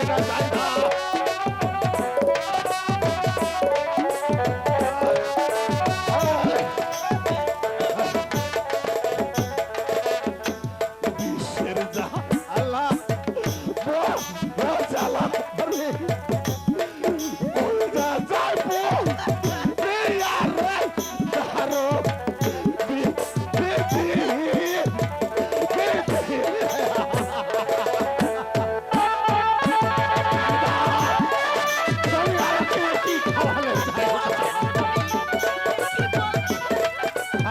না যায় না। বিশ্বের জ্বালা জ্বালা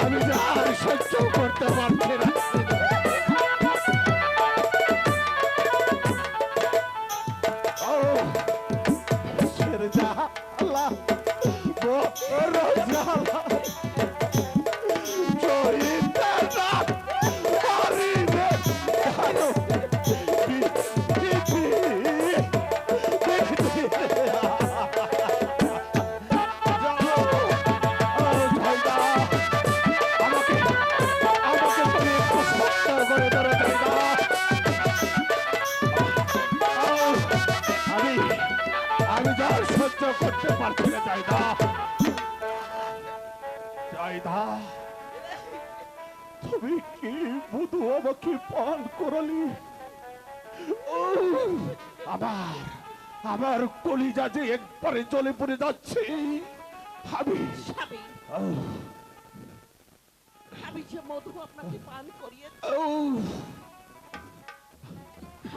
আমি যা আর সহ্য করতে পারছি না। করতে পারছি না জায়দা। জায়দা, তুমি কি মধু আমাকে পান করালি? আমার আমার কলিজা যে একবারে জ্বলে পড়ে যাচ্ছে। আমি যে মধু আপনাকে পান করিয়েছি,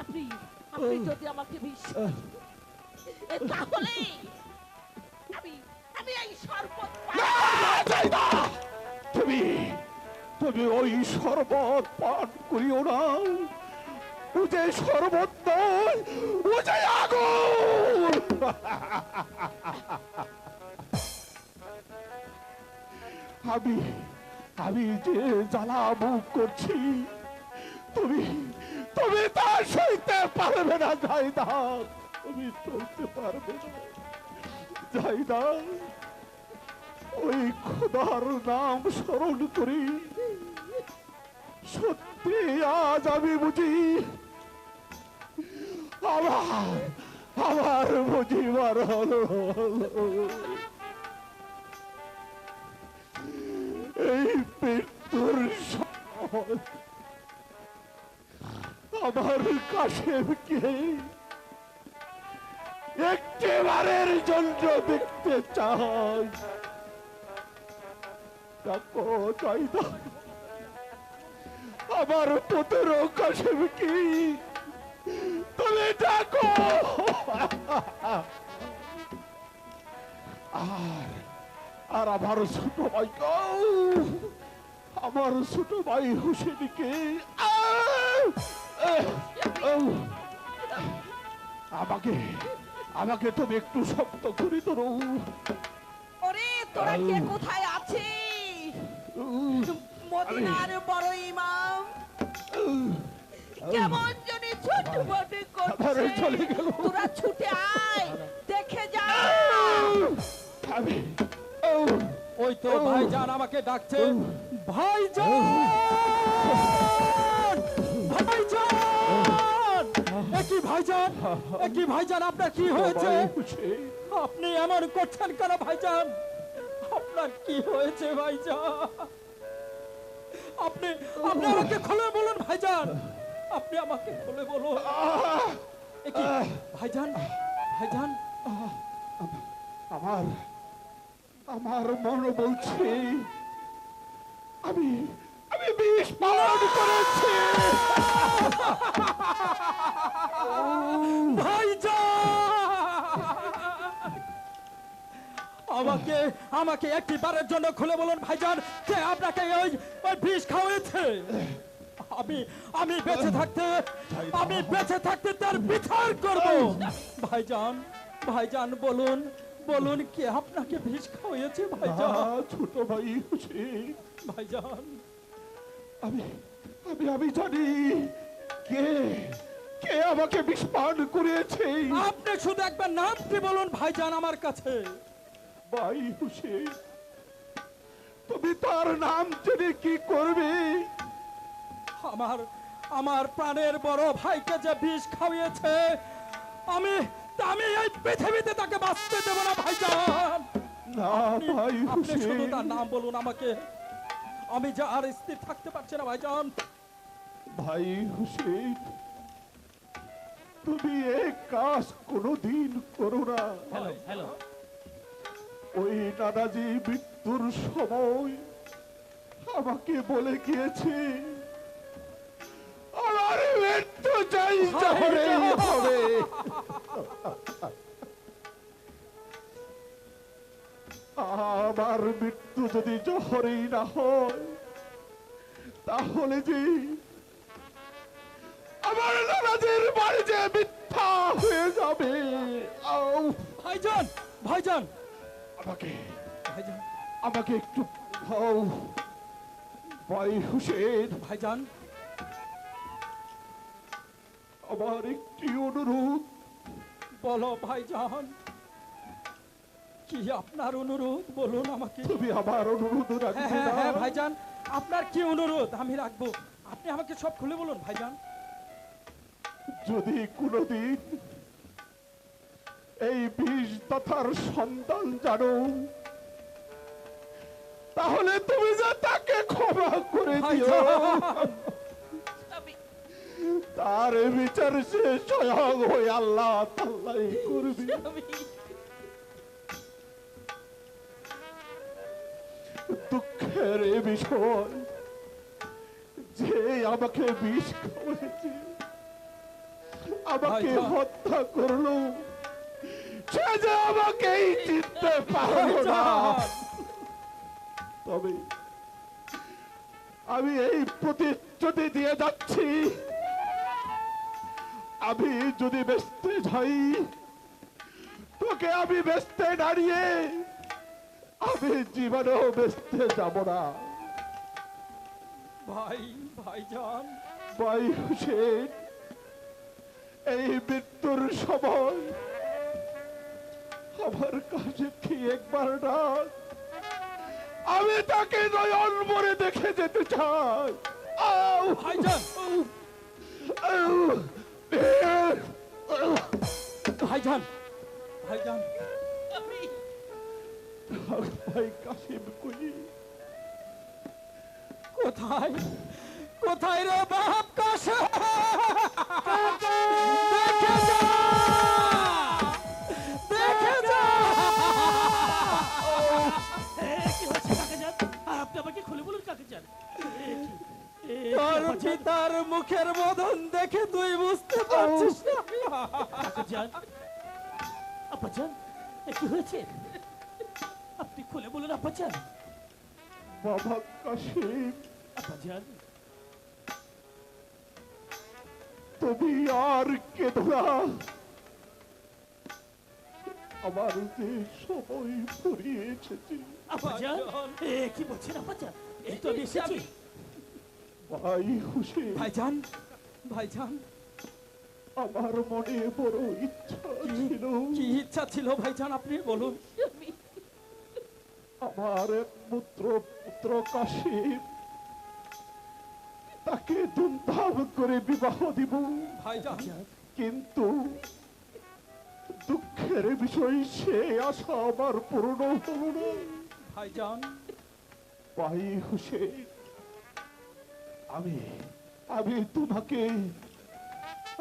আপনি যদি আমাকে বিশ্বাস তাহলে আমি এই শরবত তুমি তুমি ওই শরবত পান করিও না। ও যে শরবত নয়, ও যে আগুন। আমি আমি যে জ্বালা মুখ করছি, তুমি তুমি তা সইতে পারবে না জায়দা। তুমি চলতে পারবে না জায়দা। ওই খোদার নাম স্মরণ করি, সত্যি আজ আমি বুঝি আমার বুঝিবার হলো। এই মৃত্যুর সময় আমার কাশেমকে একটিবারের জন্য দেখতে চাই। আমার পুত্র কাশেমকে তুমি ডাকো। আর আমার ছোট ভাই, আমার ছোট ভাই হোসেনকে আমাকে আমাকে তুমি একটু শক্ত করে ধরো। ওরে তোরা কে কোথায় আছিস? মদিনার বড় ইমাম কেমন জানি ছুটফাট করছে, চলে গেল। তোরা ছুটে আয়, দেখে যা। ওই তো ভাইজান আমাকে ডাকছে। ভাইজান, ভাইজান, একই ভাইজান, একই ভাইজান, আপনার কি হয়েছে? আপনি এমন করছেন কেন ভাইজান? আপনার কি হয়েছে ভাইজান? আপনি আপনি আমাকে খুলে বলুন ভাইজান, আপনি আমাকে খুলে বলুন। একই ভাইজান, ভাইজান, আমার আমার মন বলছে আমি আমি বিষ পান করেছি। আমাকে আমাকে একটিবারের জন্য খুলে বলুন ভাইজান, কে আপনাকে ওই বিষ খাওয়াচ্ছে? আমি আমি বেঁচে থাকতে তার বিচার করব। ভাইজান, ভাইজান বলুন, বলুন কে আপনাকে বিষ খাওয়াচ্ছে ভাইজান? ছোট ভাই হোসেন। ভাইজান, আমি আমি আমি জানি কে কে আমাকে বিষ পান করিয়েছে। আপনি শুধু একবার নামটি বলুন ভাইজান আমার কাছে। ভাই হোসেন, তুমি তার নাম জেনে কি করবে? আমার প্রাণের বড় ভাইকে যে বিষ খাওয়িয়েছে, আমি আমি এই পৃথিবীতে তাকে বাঁচতে দেব না ভাইজান। না ভাই আপনি শুধু হুসেন, তার নাম বলুন আমাকে, আমি যা আর স্থির থাকতে পারছি না ভাইজান। ভাই হুসেন, তুমি এক কাজ কোনোদিন করো না। হ্যালো হ্যালো, ওই নানাজি মৃত্যুর সময় আমাকে বলে গিয়েছে আমার মৃত্যু চাই শহরেই হবে। আমার মৃত্যু যদি জহরেই না হয়, তাহলে যে আমার নানাজির বাড়ি যে মিথ্যা হয়ে যাবে। আউ, ভাইজান ভাইজান আমাকে ভাইজান আমাকে একটু খাও ভাই হুসেন। ভাইজান, আমার একটি অনুরোধ। বলো ভাইজান, কি আপনার অনুরোধ বলুন আমাকে। তুমি আমার অনুরোধ হ্যাঁ রাখবে হ্যাঁ হ্যাঁ না? ভাইজান, আপনার কি অনুরোধ আমি রাখবো, আপনি আমাকে সব খুলে বলুন ভাইজান। যদি কোনদিন এই বিষ তথার সন্তান জানো, তাহলে তুমি যে তাকে ক্ষমা করে দিও। ভাইজান, আমি তার বিচার সে স্বয়ং হয়ে আল্লাহ তাআলাই করবে। আমি দুঃখের এ বিষয় যে আমাকে বিষ খাওয়াইছে, আমাকে ভাইজান। হত্যা করলো, সে যে আমাকেই চিনতে পারলো না। ভাইজান, তবে আমি এই প্রতিশ্রুতি দিয়ে যাচ্ছি, আমি যদি বেচতে যাই, তোকে আমি বেচতে দাঁড়িয়ে আমি জীবনেও বেচতে যাব না। ভাইজান, ভাই হুসেন, এই মৃত্যুর সময় আমার কাছে কি একবার না, আমি তাকে নয়ন ভরে দেখে যেতে চাই। আউ! ভাইজান, আউ! ভাইজান, ভাইজান, আমি ভাই কাশিম কই? কোথায় কোথায় রে বাপ কাশে, দেখে যা, দেখে যা। কি হচ্ছে কাকে যান? আপনি আমাকে খুলে বলুন কাকে যান? তোর পিতার মুখের বদন দেখে তুই বুঝতে পারছিস না। কাকে যান? আপা যান, কি হয়েছে? আপনি খুলে বলুন আপা যান। বাবা কাশিম, আপা যান, তুমি আর কেঁদো না। আমার যে সময় ফুরিয়ে এসেছে। আপা যান, কি বলছেন আপা যান? এই তো আমি এসেছি। ভাই হুসেন, ভাইজান, ভাইজান, আমার মনে বড় ইচ্ছা ছিল কি ইচ্ছা ছিল ভাইজান আপনি বলুন। আমার এক পুত্র কাশিম, তাকে ধুমধাম করে বিবাহ দিব। ভাইজান, কিন্তু দুঃখের বিষয় সে আশা আমার পূর্ণ হল না। ভাইজান, ভাই হুসেন, আমি তোমাকে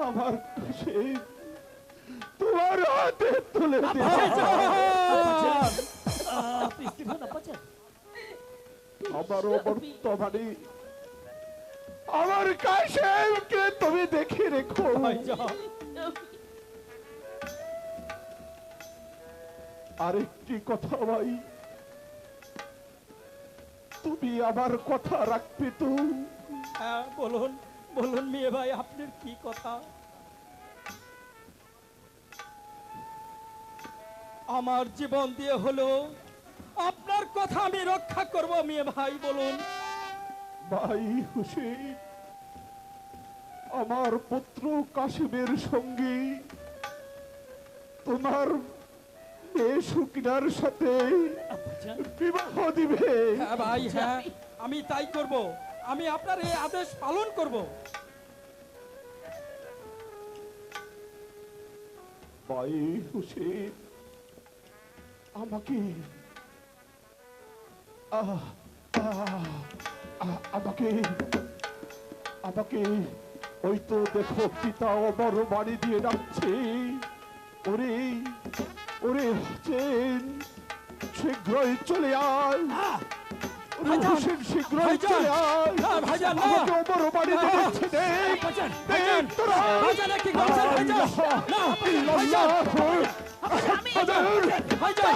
আমার কাছে তোমার হাতে তুলে দেব। ভাইজান, আপনি স্থির হন আপা যান। আমারও বর্তমানে আমার কাশেমকে তুমি দেখে রেখো। ভাইজান, আরেকটি কথা ভাই, তুমি আমার কথা রাখবে তো? হ্যাঁ বলুন বলুন মেয়ে ভাই, আপনার কি কথা? আমার জীবন দিয়ে হলো আপনার কথা আমি রক্ষা করব মেয়ে ভাই, বলুন। ভাই হুসেন, আমার পুত্র কাশিমের সঙ্গে তোমার মেয়ে সুকিনার সাথে আপা যান, বিবাহ দিবে। হ্যাঁ ভাই, হ্যাঁ আমি তাই করব, আমি আপনার এই আদেশ পালন করব। ভাই হুসেন, আমাকে আহ, আহ, আমাকে আমাকে ওই তো দেখো পিতা বড় বাড়ি দিয়ে ডাকছে। ওরে ওরে হুসেন, শীঘ্রই চলে আয়। ওরে ভাইজান, হুসেন, শীঘ্রই ভাইজান, চলে আয়। না, ভাইজান, না। আমাকে ও বড় বাড়ি দিয়ে না। ডাকছে। দেখ ভাইজান, দেখ তোরা। ভাইজান, কি করছেন ভাইজান? না, ভাইজান, ভাইজান,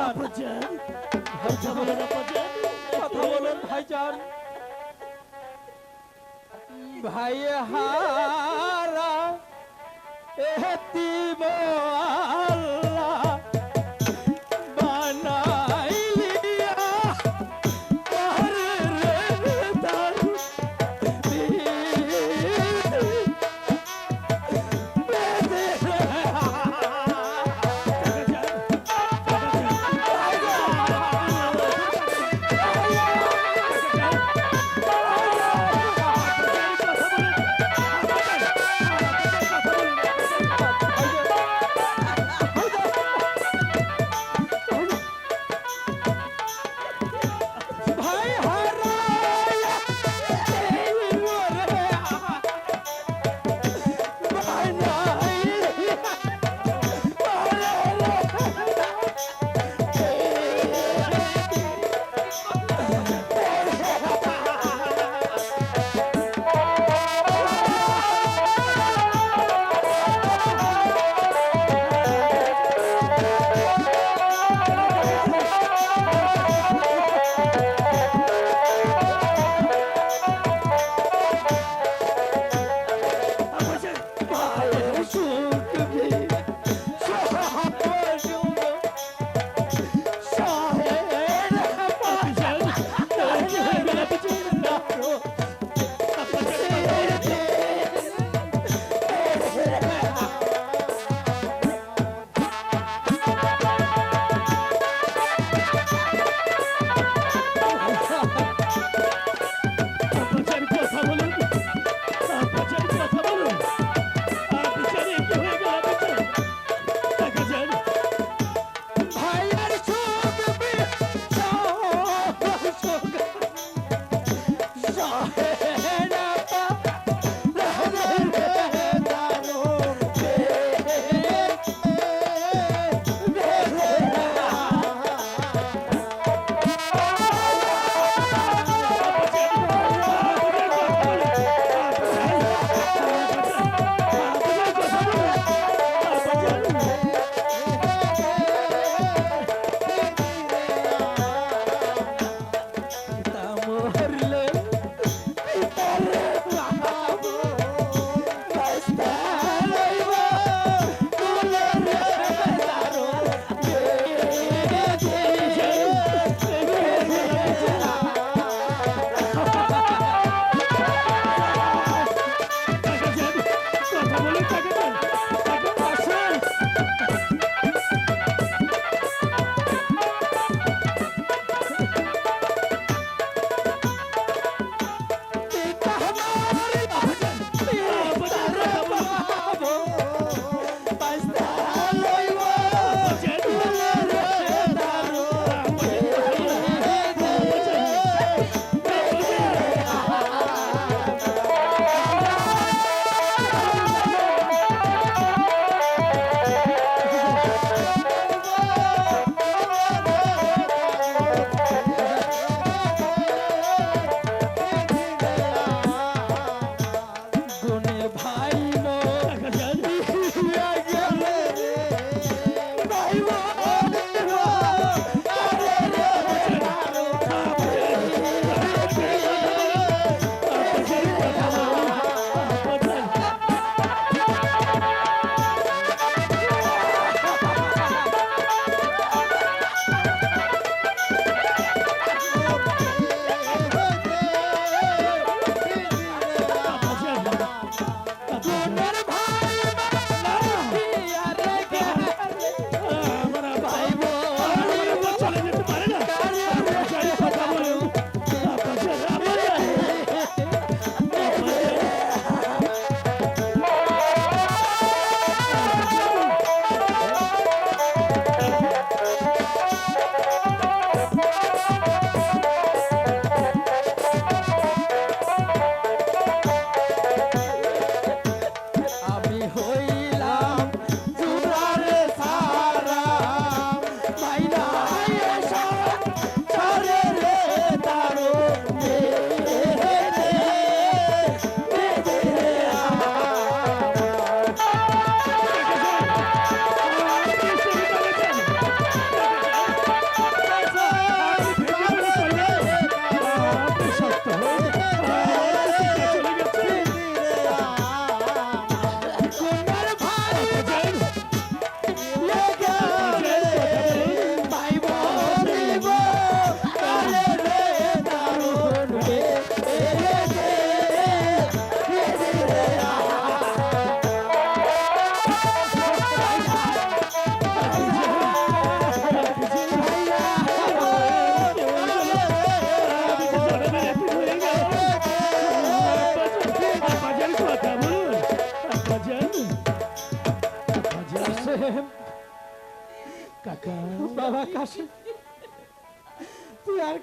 আব্বাজান, কথা বলেন আব্বাজান। কথা বলুন ভাইজান। ভাই হারা এতিম আল্লাহ বানাইলিয়া পারের তার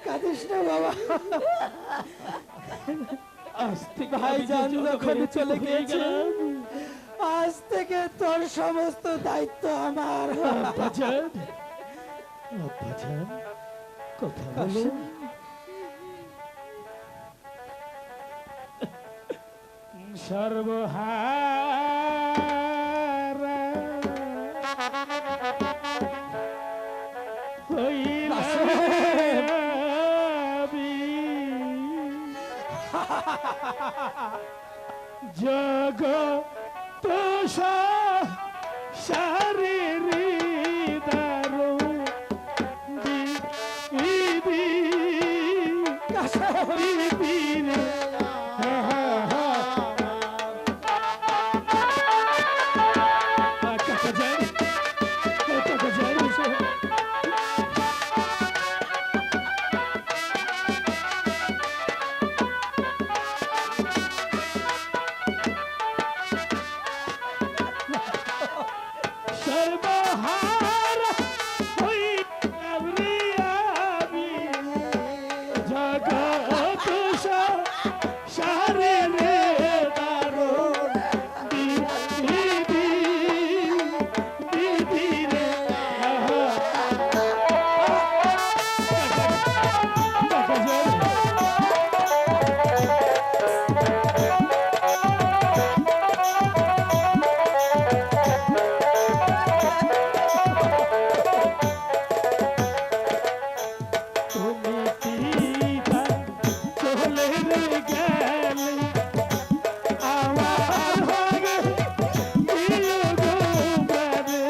কাঁদিস না বাবা। আজ থেকে ভাইজান আমি যে যখন জনগণের চলে হয়ে গিয়েছে, গেলাম। আজ থেকে তোর সমস্ত দায়িত্ব আমার। আব্বাজান, আব্বাজান, কথা বলো। সর্বহারা হইলাবি জগত শারীরি দারু বিবি বিবি সর্বহারা হইলাবি জগত শারীরি দারু বিবি বিবি রে তুমি পিতা চলে গেলে আমার ভাগে প্রিয় গোপালে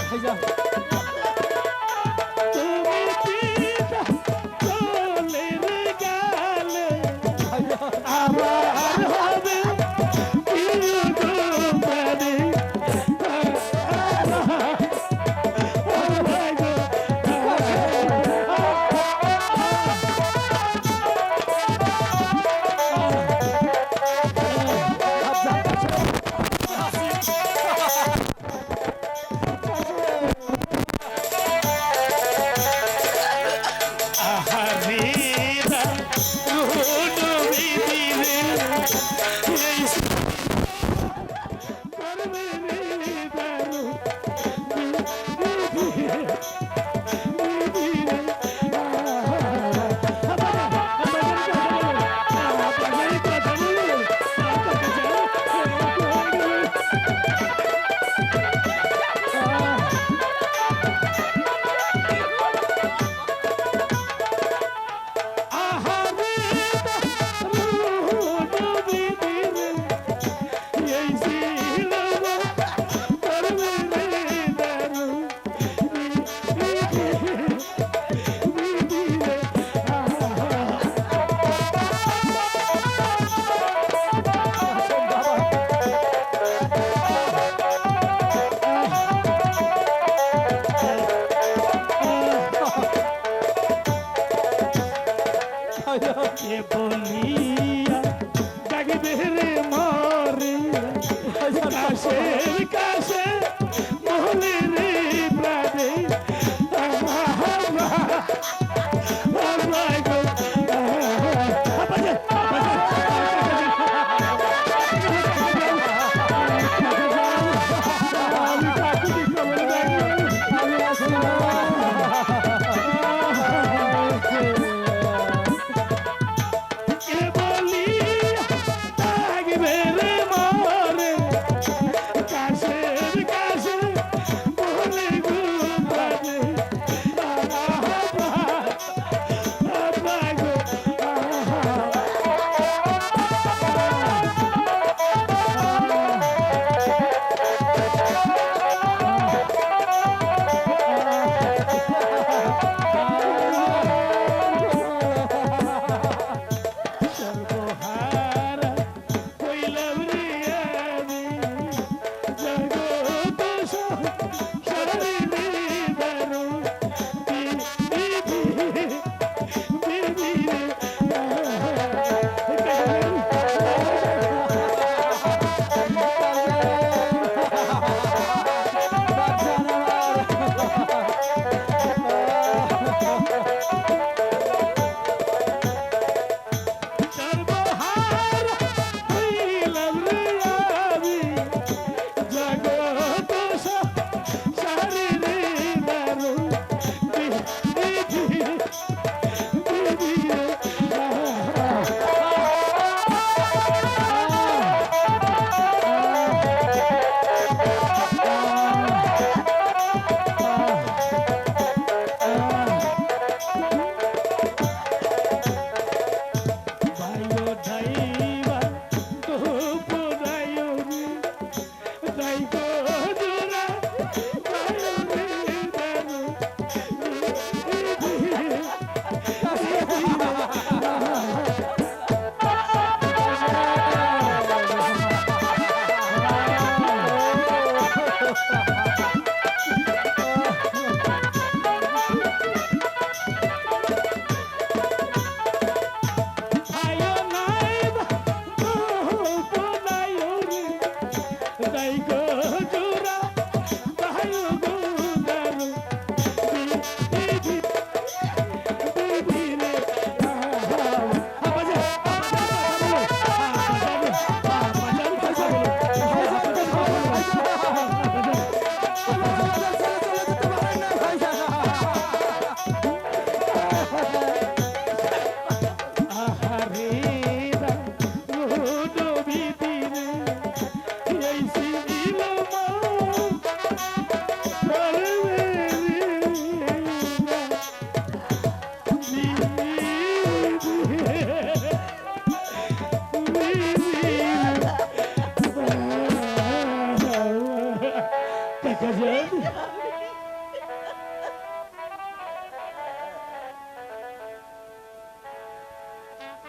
ভাইজান তুমি পিতা চলে গেলে আমার হবে প্রিয় গোপালে আহারিরা রুনু বিবিরে এই করবে রে দারু বিবিরে বিবিরে কে বলিয়া ডাকবে রে মরে কাশের কাশে মহলে রে প্রাণে কে বল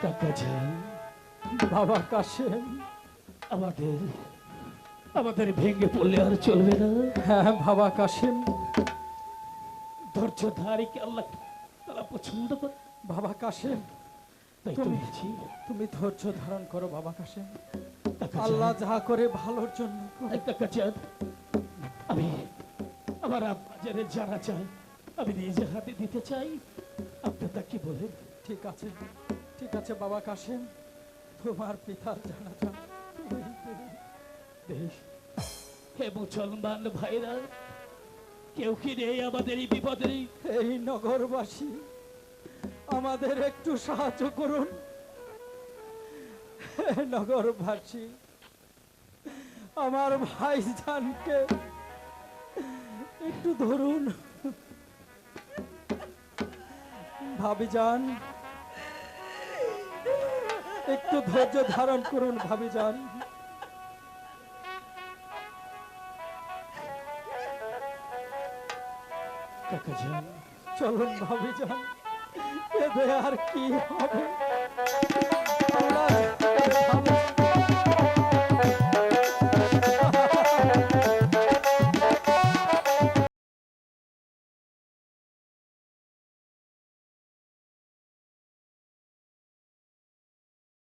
কাকা যান, বাবা কাশেম। আমাদের আমাদের ভেঙে পড়লে আর চলবে না। হ্যাঁ বাবা কাশেম। ধৈর্যধারীকে আল্লাহ তারা পছন্দ করে। বাবা কাশেম, তাই তো তুমি বলছি, তুমি ধৈর্য ধারণ করো বাবা কাশেম। কাকা আল্লাহ যান, যাহা করে ভালোর জন্য করে। কাকা যান, আমি আমার আব্বাজানের জানা চাই, আমি নিজে হাতে দিতে চাই। আপনি তা কি বলেন? ঠিক আছে, ঠিক আছে বাবা কাশেম, তোমার পিতার জানাজা তুমি দেবে। বেশ। হে মুসলমান ভাইরা, কেউ কি নেই আমাদের এই বিপদে? এই নগরবাসী, আমাদের একটু সাহায্য করুন। হে নগরবাসী, আমার ভাইজানকে একটু ধরুন। ভাবিজান, একটু ধৈর্য ধারণ করুন ভাবিজান। কাকা যান, চলুন ভাবিজান, এতে আর কি হবে।